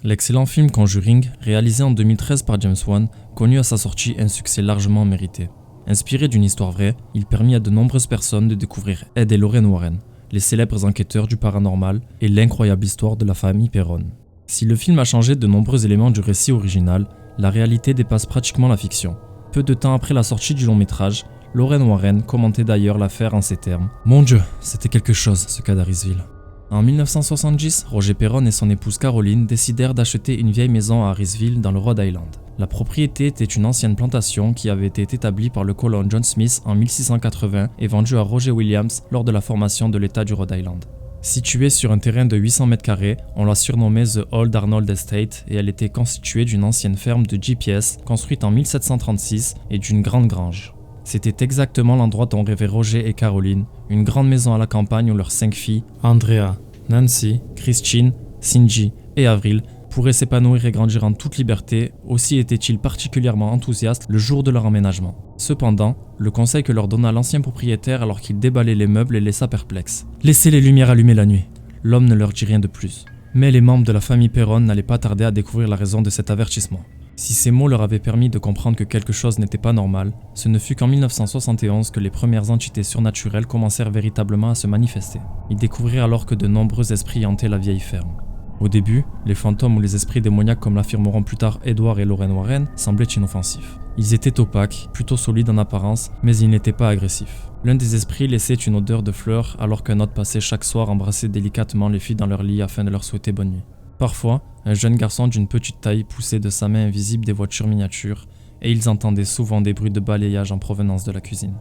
L'excellent film Conjuring, réalisé en 2013 par James Wan, connut à sa sortie un succès largement mérité. Inspiré d'une histoire vraie, il permit à de nombreuses personnes de découvrir Ed et Lorraine Warren, les célèbres enquêteurs du paranormal et l'incroyable histoire de la famille Perron. Si le film a changé de nombreux éléments du récit original, la réalité dépasse pratiquement la fiction. Peu de temps après la sortie du long métrage, Lorraine Warren commentait d'ailleurs l'affaire en ces termes. « Mon Dieu, c'était quelque chose ce cas d'Harrisville ». En 1970, Roger Perron et son épouse Caroline décidèrent d'acheter une vieille maison à Harrisville dans le Rhode Island. La propriété était une ancienne plantation qui avait été établie par le colon John Smith en 1680 et vendue à Roger Williams lors de la formation de l'État du Rhode Island. Située sur un terrain de 800 m², on la surnommait The Old Arnold Estate et elle était constituée d'une ancienne ferme de GPS construite en 1736 et d'une grande grange. C'était exactement l'endroit dont rêvaient Roger et Caroline, une grande maison à la campagne où leurs 5 filles, Andrea, Nancy, Christine, Cindy et Avril, pourraient s'épanouir et grandir en toute liberté, aussi étaient-ils particulièrement enthousiastes le jour de leur emménagement. Cependant, le conseil que leur donna l'ancien propriétaire alors qu'il déballait les meubles les laissa perplexes. « Laissez les lumières allumées la nuit !» L'homme ne leur dit rien de plus. Mais les membres de la famille Perron n'allaient pas tarder à découvrir la raison de cet avertissement. Si ces mots leur avaient permis de comprendre que quelque chose n'était pas normal, ce ne fut qu'en 1971 que les premières entités surnaturelles commencèrent véritablement à se manifester. Ils découvrirent alors que de nombreux esprits hantaient la vieille ferme. Au début, les fantômes ou les esprits démoniaques, comme l'affirmeront plus tard Edward et Lorraine Warren, semblaient inoffensifs. Ils étaient opaques, plutôt solides en apparence, mais ils n'étaient pas agressifs. L'un des esprits laissait une odeur de fleurs alors qu'un autre passait chaque soir embrasser délicatement les filles dans leur lit afin de leur souhaiter bonne nuit. Parfois, un jeune garçon d'une petite taille poussait de sa main invisible des voitures miniatures et ils entendaient souvent des bruits de balayage en provenance de la cuisine.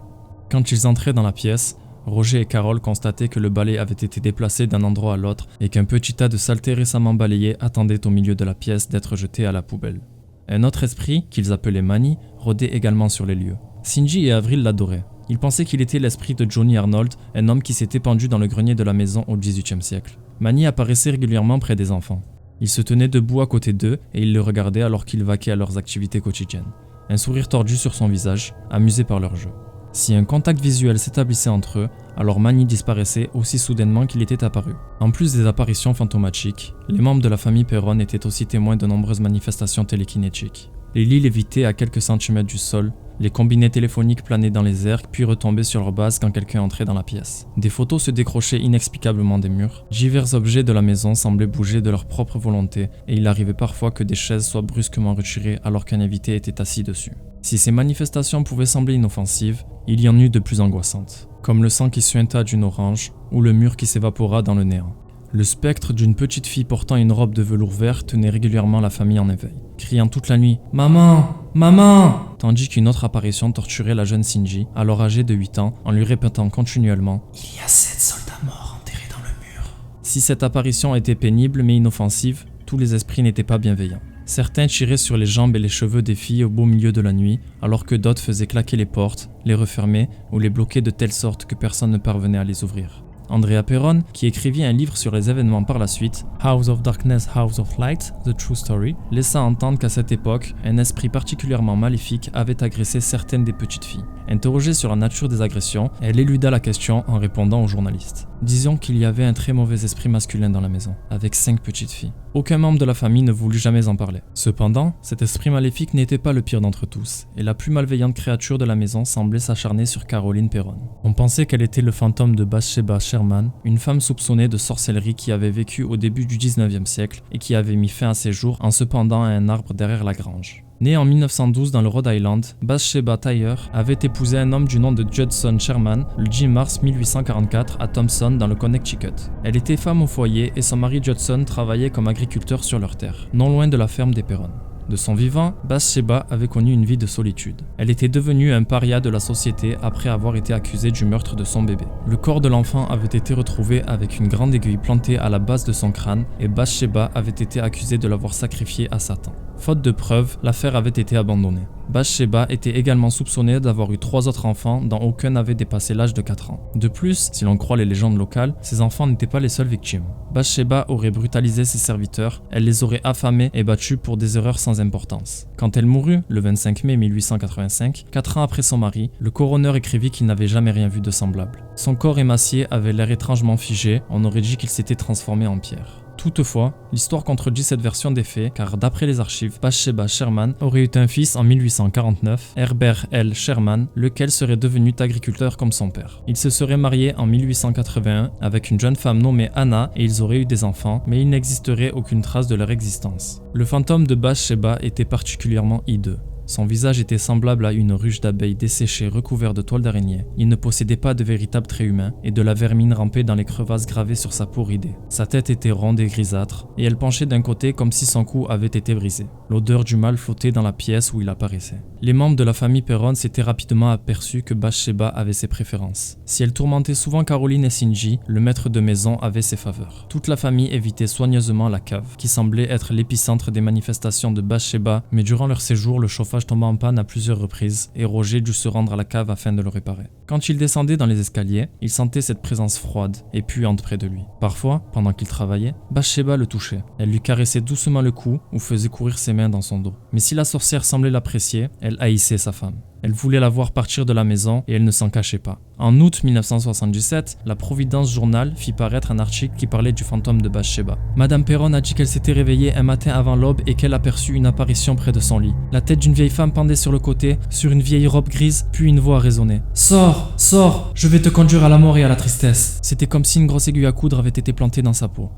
Quand ils entraient dans la pièce, Roger et Carol constataient que le balai avait été déplacé d'un endroit à l'autre et qu'un petit tas de saleté récemment balayé attendait au milieu de la pièce d'être jeté à la poubelle. Un autre esprit, qu'ils appelaient Manny, rôdait également sur les lieux. Cindy et Avril l'adoraient. Ils pensaient qu'il était l'esprit de Johnny Arnold, un homme qui s'était pendu dans le grenier de la maison au XVIIIe siècle. Manny apparaissait régulièrement près des enfants. Il se tenait debout à côté d'eux et ils le regardaient alors qu'ils vaquaient à leurs activités quotidiennes. Un sourire tordu sur son visage, amusé par leur jeu. Si un contact visuel s'établissait entre eux, alors Manny disparaissait aussi soudainement qu'il était apparu. En plus des apparitions fantomatiques, les membres de la famille Perron étaient aussi témoins de nombreuses manifestations télékinétiques. Les lits lévitaient à quelques centimètres du sol, les combinets téléphoniques planaient dans les airs puis retombaient sur leur base quand quelqu'un entrait dans la pièce. Des photos se décrochaient inexplicablement des murs. Divers objets de la maison semblaient bouger de leur propre volonté et il arrivait parfois que des chaises soient brusquement retirées alors qu'un invité était assis dessus. Si ces manifestations pouvaient sembler inoffensives, il y en eut de plus angoissantes, comme le sang qui suinta d'une orange ou le mur qui s'évapora dans le néant. Le spectre d'une petite fille portant une robe de velours vert tenait régulièrement la famille en éveil, criant toute la nuit « Maman! Maman !» tandis qu'une autre apparition torturait la jeune Cindy, alors âgée de 8 ans, en lui répétant continuellement « Il y a 7 soldats morts enterrés dans le mur !» Si cette apparition était pénible mais inoffensive, tous les esprits n'étaient pas bienveillants. Certains tiraient sur les jambes et les cheveux des filles au beau milieu de la nuit, alors que d'autres faisaient claquer les portes, les refermer ou les bloquer de telle sorte que personne ne parvenait à les ouvrir. Andrea Perron, qui écrivit un livre sur les événements par la suite, House of Darkness, House of Light, The True Story, laissa entendre qu'à cette époque, un esprit particulièrement maléfique avait agressé certaines des petites filles. Interrogée sur la nature des agressions, elle éluda la question en répondant aux journalistes. Disons qu'il y avait un très mauvais esprit masculin dans la maison, avec 5 petites filles. Aucun membre de la famille ne voulut jamais en parler. Cependant, cet esprit maléfique n'était pas le pire d'entre tous, et la plus malveillante créature de la maison semblait s'acharner sur Caroline Perron. On pensait qu'elle était le fantôme de Bathsheba Sherman, une femme soupçonnée de sorcellerie qui avait vécu au début du 19e siècle et qui avait mis fin à ses jours en se pendant à un arbre derrière la grange. Née en 1912 dans le Rhode Island, Bathsheba Thayer avait épousé un homme du nom de Judson Sherman le 10 mars 1844 à Thompson dans le Connecticut. Elle était femme au foyer et son mari Judson travaillait comme agriculteur sur leur terre, non loin de la ferme des Perron. De son vivant, Bathsheba avait connu une vie de solitude. Elle était devenue un paria de la société après avoir été accusée du meurtre de son bébé. Le corps de l'enfant avait été retrouvé avec une grande aiguille plantée à la base de son crâne et Bathsheba avait été accusée de l'avoir sacrifié à Satan. Faute de preuves, l'affaire avait été abandonnée. Bathsheba était également soupçonnée d'avoir eu 3 autres enfants dont aucun n'avait dépassé l'âge de 4 ans. De plus, si l'on croit les légendes locales, ces enfants n'étaient pas les seules victimes. Bathsheba aurait brutalisé ses serviteurs, elle les aurait affamés et battus pour des erreurs sans importance. Quand elle mourut, le 25 mai 1885, 4 ans après son mari, le coroner écrivit qu'il n'avait jamais rien vu de semblable. Son corps émacié avait l'air étrangement figé, on aurait dit qu'il s'était transformé en pierre. Toutefois, l'histoire contredit cette version des faits car d'après les archives, Bathsheba Sherman aurait eu un fils en 1849, Herbert L. Sherman, lequel serait devenu agriculteur comme son père. Il se serait marié en 1881 avec une jeune femme nommée Anna et ils auraient eu des enfants, mais il n'existerait aucune trace de leur existence. Le fantôme de Bathsheba était particulièrement hideux. Son visage était semblable à une ruche d'abeilles desséchées recouverte de toiles d'araignée. Il ne possédait pas de véritables traits humains et de la vermine rampait dans les crevasses gravées sur sa peau ridée. Sa tête était ronde et grisâtre et elle penchait d'un côté comme si son cou avait été brisé. L'odeur du mal flottait dans la pièce où il apparaissait. Les membres de la famille Perron s'étaient rapidement aperçus que Bathsheba avait ses préférences. Si elle tourmentait souvent Caroline et Shinji, le maître de maison avait ses faveurs. Toute la famille évitait soigneusement la cave, qui semblait être l'épicentre des manifestations de Bathsheba, mais durant leur séjour, le chauffage tomba en panne à plusieurs reprises et Roger dut se rendre à la cave afin de le réparer. Quand il descendait dans les escaliers, il sentait cette présence froide et puante près de lui. Parfois, pendant qu'il travaillait, Bathsheba le touchait. Elle lui caressait doucement le cou ou faisait courir ses mains dans son dos. Mais si la sorcière semblait l'apprécier, elle haïssait sa femme. Elle voulait la voir partir de la maison et elle ne s'en cachait pas. En août 1977, la Providence Journal fit paraître un article qui parlait du fantôme de Bathsheba. Madame Perron a dit qu'elle s'était réveillée un matin avant l'aube et qu'elle aperçut une apparition près de son lit. La tête d'une vieille femme pendait sur le côté, sur une vieille robe grise, puis une voix résonnait. « Sors, sors, je vais te conduire à la mort et à la tristesse. » C'était comme si une grosse aiguille à coudre avait été plantée dans sa peau.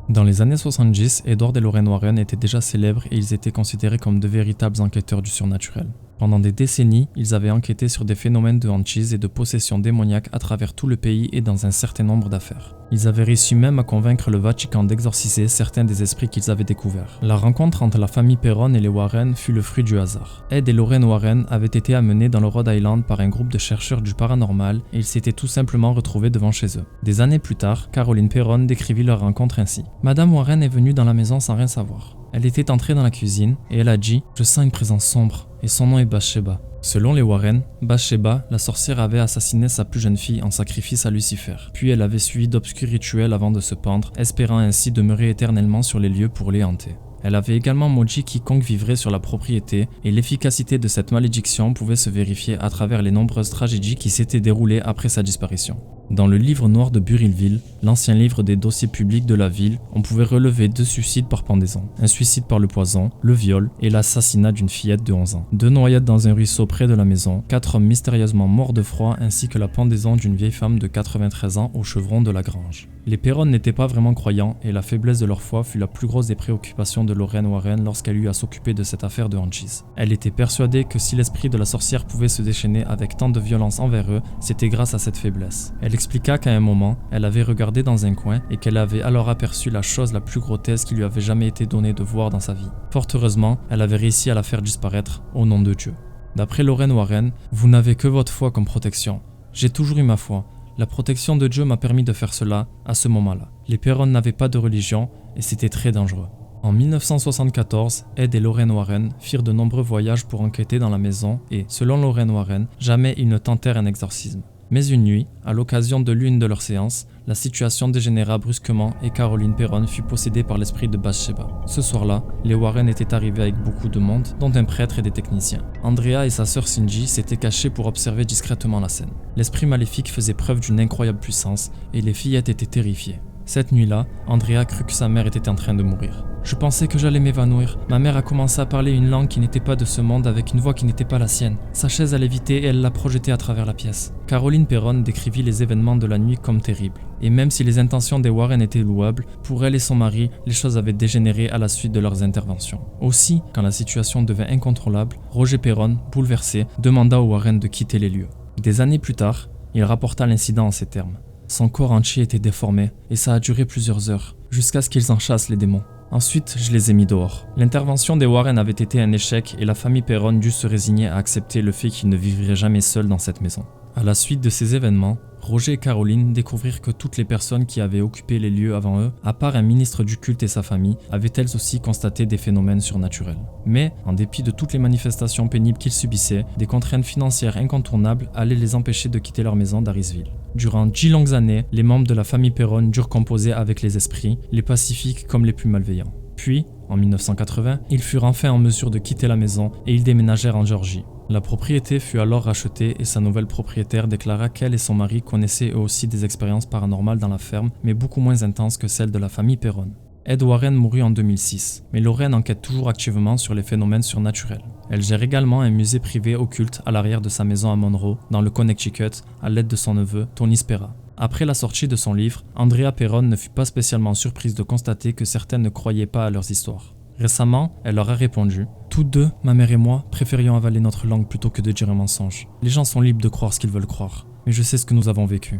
Dans les années 70, Edward et Lorraine Warren étaient déjà célèbres et ils étaient considérés comme de véritables enquêteurs du surnaturel. Pendant des décennies, ils avaient enquêté sur des phénomènes de hantise et de possession démoniaque à travers tout le pays et dans un certain nombre d'affaires. Ils avaient réussi même à convaincre le Vatican d'exorciser certains des esprits qu'ils avaient découverts. La rencontre entre la famille Perron et les Warren fut le fruit du hasard. Ed et Lorraine Warren avaient été amenés dans le Rhode Island par un groupe de chercheurs du paranormal et ils s'étaient tout simplement retrouvés devant chez eux. Des années plus tard, Caroline Perron décrivit leur rencontre ainsi. Madame Warren est venue dans la maison sans rien savoir. Elle était entrée dans la cuisine et elle a dit « Je sens une présence sombre » et son nom est Bathsheba. Selon les Warren, Bathsheba, la sorcière avait assassiné sa plus jeune fille en sacrifice à Lucifer. Puis elle avait suivi d'obscurs rituels avant de se pendre, espérant ainsi demeurer éternellement sur les lieux pour les hanter. Elle avait également maudit quiconque vivrait sur la propriété et l'efficacité de cette malédiction pouvait se vérifier à travers les nombreuses tragédies qui s'étaient déroulées après sa disparition. Dans le livre noir de Burrillville, l'ancien livre des dossiers publics de la ville, on pouvait relever 2 suicides par pendaison, un suicide par le poison, le viol et l'assassinat d'une fillette de 11 ans, 2 noyades dans un ruisseau près de la maison, 4 hommes mystérieusement morts de froid ainsi que la pendaison d'une vieille femme de 93 ans au chevron de la grange. Les Perron n'étaient pas vraiment croyants et la faiblesse de leur foi fut la plus grosse des préoccupations de Lorraine Warren lorsqu'elle eut à s'occuper de cette affaire de hantise. Elle était persuadée que si l'esprit de la sorcière pouvait se déchaîner avec tant de violence envers eux, c'était grâce à cette faiblesse. Elle expliqua qu'à un moment, elle avait regardé dans un coin et qu'elle avait alors aperçu la chose la plus grotesque qui lui avait jamais été donnée de voir dans sa vie. Fort heureusement, elle avait réussi à la faire disparaître au nom de Dieu. D'après Lorraine Warren, vous n'avez que votre foi comme protection. J'ai toujours eu ma foi. La protection de Dieu m'a permis de faire cela à ce moment-là. Les Perron n'avaient pas de religion et c'était très dangereux. En 1974, Ed et Lorraine Warren firent de nombreux voyages pour enquêter dans la maison et, selon Lorraine Warren, jamais ils ne tentèrent un exorcisme. Mais une nuit, à l'occasion de l'une de leurs séances, la situation dégénéra brusquement et Caroline Perron fut possédée par l'esprit de Bathsheba. Ce soir-là, les Warren étaient arrivés avec beaucoup de monde, dont un prêtre et des techniciens. Andrea et sa sœur Shinji s'étaient cachés pour observer discrètement la scène. L'esprit maléfique faisait preuve d'une incroyable puissance et les fillettes étaient terrifiées. Cette nuit-là, Andrea crut que sa mère était en train de mourir. Je pensais que j'allais m'évanouir. Ma mère a commencé à parler une langue qui n'était pas de ce monde avec une voix qui n'était pas la sienne. Sa chaise a lévité et elle l'a projetée à travers la pièce. Caroline Perron décrivit les événements de la nuit comme terribles. Et même si les intentions des Warren étaient louables, pour elle et son mari, les choses avaient dégénéré à la suite de leurs interventions. Aussi, quand la situation devint incontrôlable, Roger Perron, bouleversé, demanda aux Warren de quitter les lieux. Des années plus tard, il rapporta l'incident en ces termes. Son corps entier était déformé, et ça a duré plusieurs heures, jusqu'à ce qu'ils en chassent les démons. Ensuite, je les ai mis dehors. L'intervention des Warren avait été un échec et la famille Perron dut se résigner à accepter le fait qu'ils ne vivraient jamais seuls dans cette maison. À la suite de ces événements, Roger et Caroline découvrirent que toutes les personnes qui avaient occupé les lieux avant eux, à part un ministre du culte et sa famille, avaient elles aussi constaté des phénomènes surnaturels. Mais, en dépit de toutes les manifestations pénibles qu'ils subissaient, des contraintes financières incontournables allaient les empêcher de quitter leur maison d'Harrisville. Durant 10 longues années, les membres de la famille Perron durent composer avec les esprits, les pacifiques comme les plus malveillants. Puis, en 1980, ils furent enfin en mesure de quitter la maison et ils déménagèrent en Géorgie. La propriété fut alors rachetée et sa nouvelle propriétaire déclara qu'elle et son mari connaissaient eux aussi des expériences paranormales dans la ferme, mais beaucoup moins intenses que celles de la famille Perron. Ed Warren mourut en 2006, mais Lorraine enquête toujours activement sur les phénomènes surnaturels. Elle gère également un musée privé occulte à l'arrière de sa maison à Monroe, dans le Connecticut, à l'aide de son neveu, Tony Spera. Après la sortie de son livre, Andrea Perron ne fut pas spécialement surprise de constater que certaines ne croyaient pas à leurs histoires. Récemment, elle leur a répondu « Toutes deux, ma mère et moi, préférions avaler notre langue plutôt que de dire un mensonge. Les gens sont libres de croire ce qu'ils veulent croire, mais je sais ce que nous avons vécu. »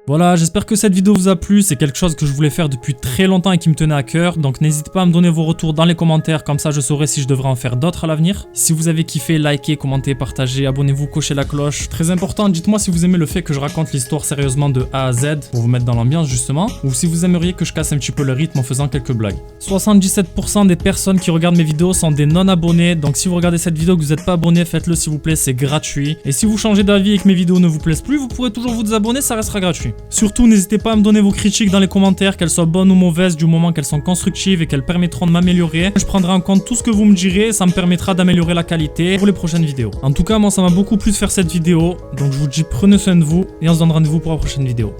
Voilà, j'espère que cette vidéo vous a plu, c'est quelque chose que je voulais faire depuis très longtemps et qui me tenait à cœur, donc n'hésitez pas à me donner vos retours dans les commentaires, comme ça je saurai si je devrais en faire d'autres à l'avenir. Si vous avez kiffé, likez, commentez, partagez, abonnez-vous, cochez la cloche. Très important, dites-moi si vous aimez le fait que je raconte l'histoire sérieusement de A à Z, pour vous mettre dans l'ambiance justement, ou si vous aimeriez que je casse un petit peu le rythme en faisant quelques blagues. 77% des personnes qui regardent mes vidéos sont des non-abonnés, donc si vous regardez cette vidéo et que vous n'êtes pas abonné, faites-le s'il vous plaît, c'est gratuit. Et si vous changez d'avis et que mes vidéos ne vous plaisent plus, vous pourrez toujours vous désabonner, ça restera gratuit. Surtout, n'hésitez pas à me donner vos critiques dans les commentaires, qu'elles soient bonnes ou mauvaises, du moment qu'elles sont constructives et qu'elles permettront de m'améliorer. Je prendrai en compte tout ce que vous me direz, ça me permettra d'améliorer la qualité pour les prochaines vidéos. En tout cas, moi ça m'a beaucoup plu de faire cette vidéo, donc je vous dis prenez soin de vous et on se donne rendez-vous pour la prochaine vidéo.